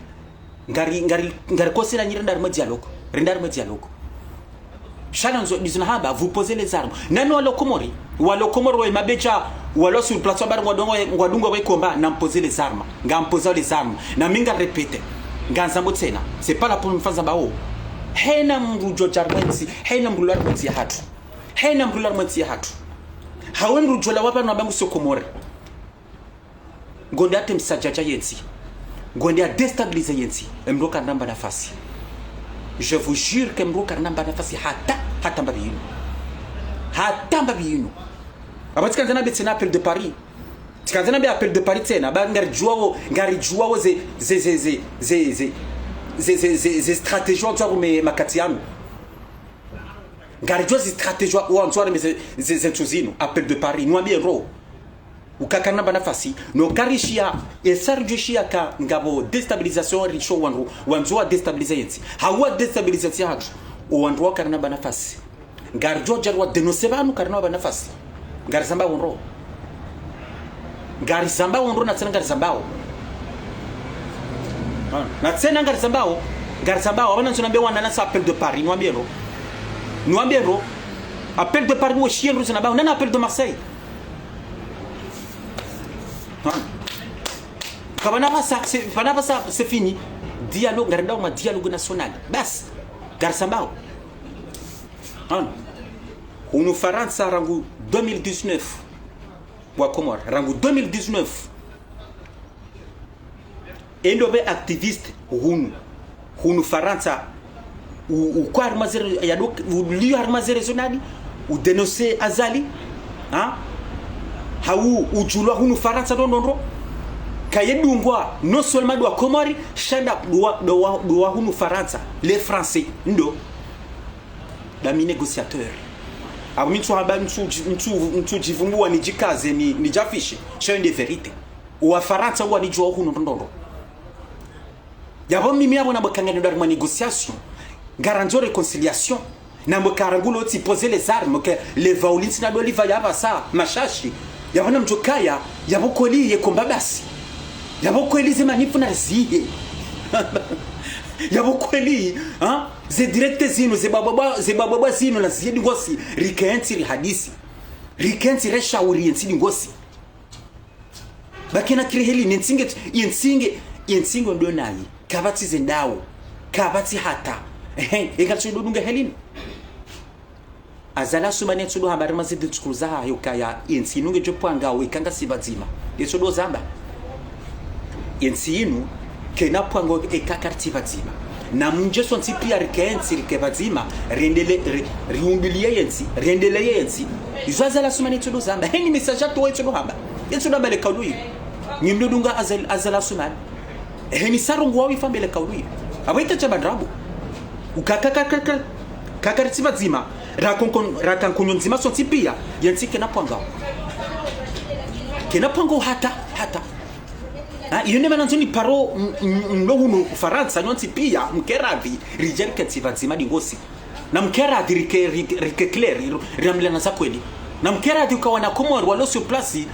ngari kosela nyirenda arma dialogue. Chana nzo dizuna haba vous posez les armes. Nano walokomori wa mabecha walo sur plateau bar ngwadungo we komba na mposer les armes. Ngampoza les armes. Na minga répéter. Nganzambo tena. C'est pas la première fois bao. Hena mrujo jarwensi, hena mrular mwenzi hatu. Hawe mrujo la wapa nabangu sokomori. Gonde atem sajaja yensi. Gonde a déstabiliser yensi. Mroka namba nafasi. Je vous jure que mroka namba nafasi hata mbabiyinu. Abatika nzana betsena appel de Paris. Tikazana be appel de Paris tena ba ngari juwao ze stratégie ontwa me makati yanu. Ngari juwa ze stratégie ontwa me ze ntuzino appel de Paris nwambie ro. Ukakana bana fasi no karishia esarjishia ka ngabo déstabilisation richo wanzo déstabiliser yenti. Hawa déstabilisation hatu. Wanzo karna bana fasi. Ngari juwa jarwa denosebanu karna bana fasi. Ngari zamba unro na tsena ngari zambao na tsena ngari zambao wana nsunambe wana na appel de Paris nwambie ro appel de Paris wo chien rusa na ba na appel de Marseille kabana ça c'est fini dialogue ngari ndaw ma dialogue national bas ngari zambao Unu Faransa rangu 2019 wa Komor rangu 2019 endobe activiste hunu Faransa u kwa armazere yadok liyo armazere zonadi u denoncer Azali hawu ujulwa hunu Faransa ndondro kayedungwa non seulement do Komori shanda do hunu Faransa les Français ndo dami négociateur Abumitu haba mtu jivumbua ni jikaze ni jafishi chaîne de vérité wa Faransa wa ni jua huno ndondo yabo mimi abo na bakangana ndo ma négociation garantir réconciliation na mkarangulo ti poser les armes que les violins na doli va yaba sa mashashi yabo na mjokaya yabo koli ye kombabasi yabo kweli zema nifu na zihe yabo kweli ze directe zino ze bababa zino na zidi ngosi rikenti hadisi rikenti reshauri yensidi ngosi bakena kireheli nensinge ndo nayi kabati zendao kabati hata ikatsudo dunga helin azala sumane tsudo habari mazidi tsukuza hayo kaya yensi nunge jopanga wikanga sibazima yesudo zamba yensi inu kena pwango ekakarti bazima na mjeso ntipia rikensi rikebazima riumbilie yensi rendele yensi izazala sumane tsudo zamba heni message to tsudo hamba yetsudo bale kaului nimdudunga azala sumane heni sarungu wawi fambele kaului abaita chabadrabo ukakakakaka kakarti bazima rakan kunyonzima so tipia yensi kena pwango hata yone mananzoni paro mlohunu Faransa nyonsi pia mkeravi rijerke tivazima dingosi na mkeravi rike clear ramlana za kweli na mkeravi ukawana komor walo sur place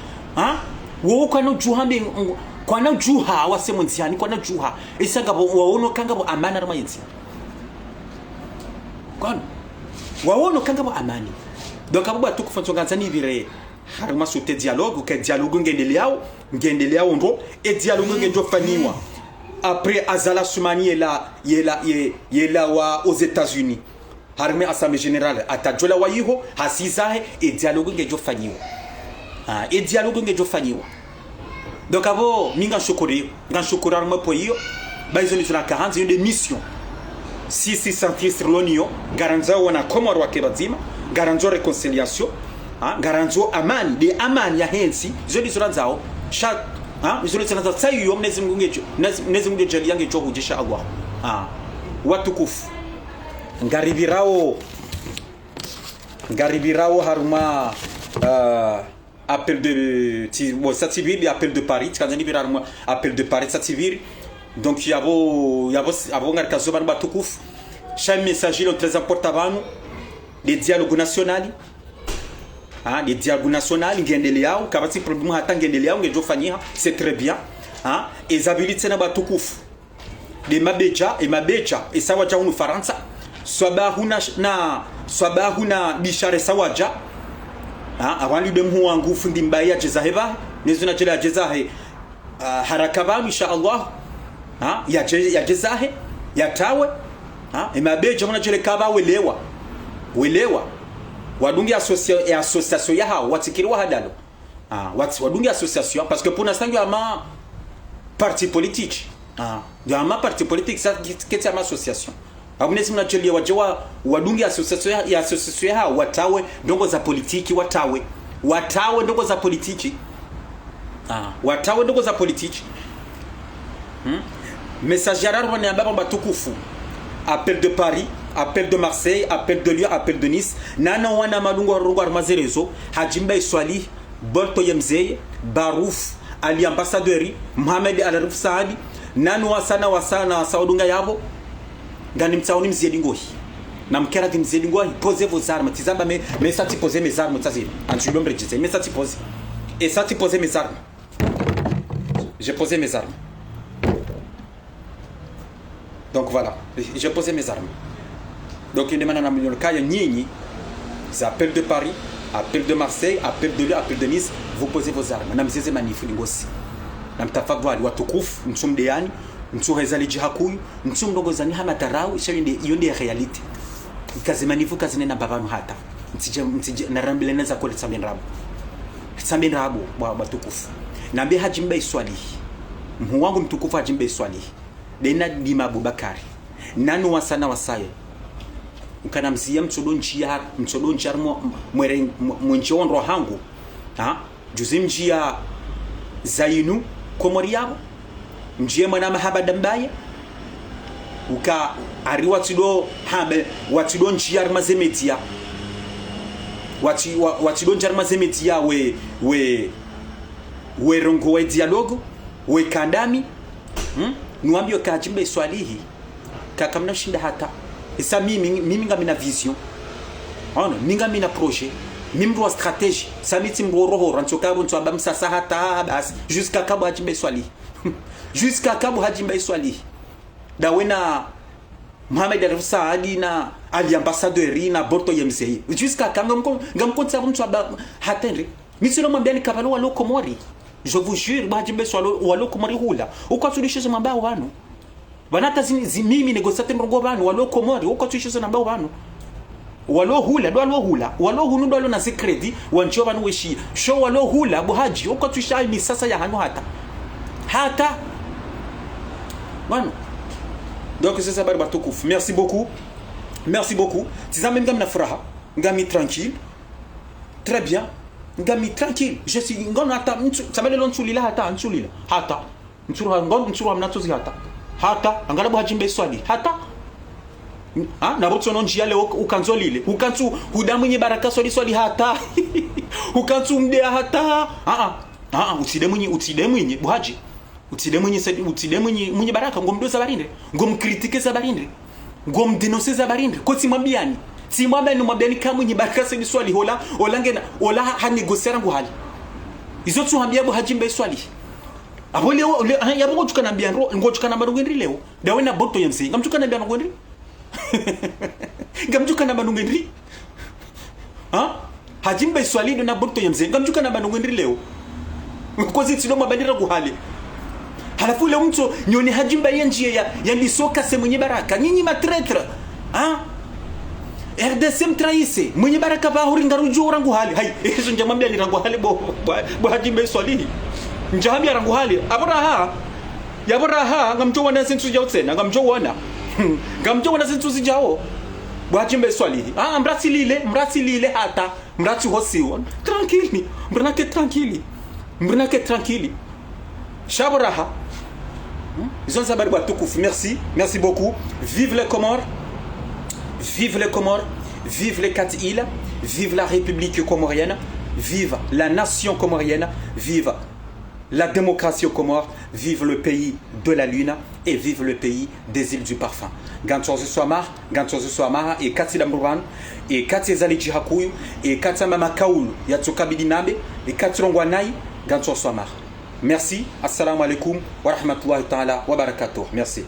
wo kana juhambe kwana juha wasemonziani kwana juha isaga waono kanga bo amana ramayensi kwana waono kanga bo amani donc abo batukufanzo ganzani vire harima sote dialogue que dialogue ngendeleao ndo et dialogue ngenjo faniwa après azala sumani yela wa aux États-Unis harima assemblée générale atajola wa yiho hasizahe et dialogue ngenjo faniwa et dialogue ngenjo faniwa donc abo minga shukuri harima po hiyo baizoni tuna 40 de mission si centriste l'union garanzo wana komoro wa kebazima garanzo réconciliation garanzo amani de amani ya hensi zodi zoranzao sha zodi zoranzao sayo mnezi mungu jeli yange cho hujisha agwa watukufu ngaribirao haruma appel de Sativir appel de Paris kanzani biraruma appel de Paris Sativir donc yabo ngarikazo banu batukufu sha message lo très important des dialogues nationaux des dialogues nationaux ngendeleao kabati problème hata ngendeleao ngejofanyia c'est très bien ezabilite na batukufu de mabecha et sawaja unu Faransa swabahuna bishare sawaja awali de mwangu fundi mbaya jezaheba nezuna jela jezahe harakaba insha Allah ya jezahe yatawe mabecha mwana jele kaba welewa wadungi association ya hao watikiriwa hadalo wadungi association parce que pour l'instant il y a ma parti politique il y a ma parti politique ça qui ma association abunezi mnachelia wajewa wadungi association ya hao watawe ndongo za politiki watawe ndongo za politiki watawe ndongo za politiki message ya rarwa ni ambao batukufu appel de Paris, appel de Marseille, appel de Lyon, appel de Nice. Nana wana malungo rungo armazerezo, Hajimba Iswali, Bolto Yemzeye, Barouf, Ali ambassadeur, Mohamed Al-Arif Saadi, nanu wasana saudunga yabo. Ngani mtaoni mzedingohi. Na mkera di mzedingohi, posez vos armes. Tizamba mais ça ti poser mes armes tazir. Anjulom registre, mais ça ti pose. Et ça ti poser mes armes. J'ai posé mes armes. Donc voilà, j'ai posé mes armes. Donc il demande à million kaya nyinyi, c'est appel de Paris, appel de Marseille, appel de Lyon, appel de Nice, vous posez vos armes. Na mzeze manifu ngosi. Na mtafadhali watukufu, msumdeani, msuhezali jihakuyu, msumdogozani hama tarau, iyo ndiye reality. Kazi manifu kazi nena babanu hata. Mtije narambile neza kwa tsambenrabu. Tsambenrabu watukufu. Nambe Hajimba Iswali. Mhu wangu mtukufu Hajimba Iswali. Dena Dima Abubakari nanu wasana wasaye ukana mzia mtsodo nchar mwenchondro hangu juzi mjia zainu komori yabo mjia mwana mahaba dambaye uka ari watido nchar mazemetia watido nchar mazemetia we rongo we dialogue we kandami nuambio Hajimba Iswalihi kakamna shinda hata esa mimi ngamina vision minga mina projet mimi ndo stratégie samiti mboroho ranchoka bonto abamsa hata bas jusqu'à kabo Hajimba Iswalihi jusqu'à kabo Hajimba Iswalihi dawena Mohamed Al Saadi na ali ambassadeur na Borto Yemzei jusqu'à ngamkonta bonto hatenri misilo mwambiani kabalo wa lokomori. Je vous jure, Hajimba Iswali walo kumari hula. Ukatulishizo mambao wano. banata mimi negociate mrongo banu walo komori uko tuishizo namba banu walo hula walo hunu ndo na credit wancho banu weshi show walo hula buhaji uko tuisha ni sasa ya hanu hata banu. Donc c'est ça bari batukufu. Merci beaucoup tizama ngam furaha ngami tranquille très bien ngami tranquille je suis ngona hata mtu samele lonsulila hata mtsuru ngona mnatozi hata angalabu hajimbe swali hata na boto non njia leo ukanzolile ukantu hudamwenye baraka swali hata ukantu mdea hata utide mwenye buhaji utide mwenye baraka ngomdoza barinde ngomkritike za barinde ngomdenonse za barinde ko timwambiani kama mwenye baraka swali hola hanegosiera nguhali izo tuhambia buhaji mbe swali abo leo yabo tukana bianro ngotukana barungendri leo dawe na boto yemsi ngamtukana bianro ngondri ngamtukana barungendri hajimbe swali na boto yemsi ngamtukana barungendri leo kozi tilo mabandira kuhali halafu leo mtu nyoni hajimba yenjie ya lisoka se mwenye baraka nyinyi matretre RDC mtraise mwenye baraka ba huringa rujo rangu hali hai hizo njamambia ni rangu hali bo hajimbe swali njambia rangu hali aburaha ngamjo wana sensu jao tena ngamjo wana sensu zijao bo hajimbe swali mrasilile hata mrati hosiwa mbranake tranquille shaburaha ils ont bari batukufu. Merci beaucoup. Vive les Comores, vive les 4 îles, vive la République comorienne, vive la nation comorienne, vive la démocratie aux Comores, vive le pays de la lune et vive le pays des îles du parfum. Gantozo Swamara et Kati Lamburban et Kati Zaliji Hakuyu et Kati Mama Kaulu Yatsukabidi Nabe et Kati Rongwanai Gantozo Swamara. Merci, assalamu alaikum wa rahmatullahi ta'ala wa barakatuh. Merci.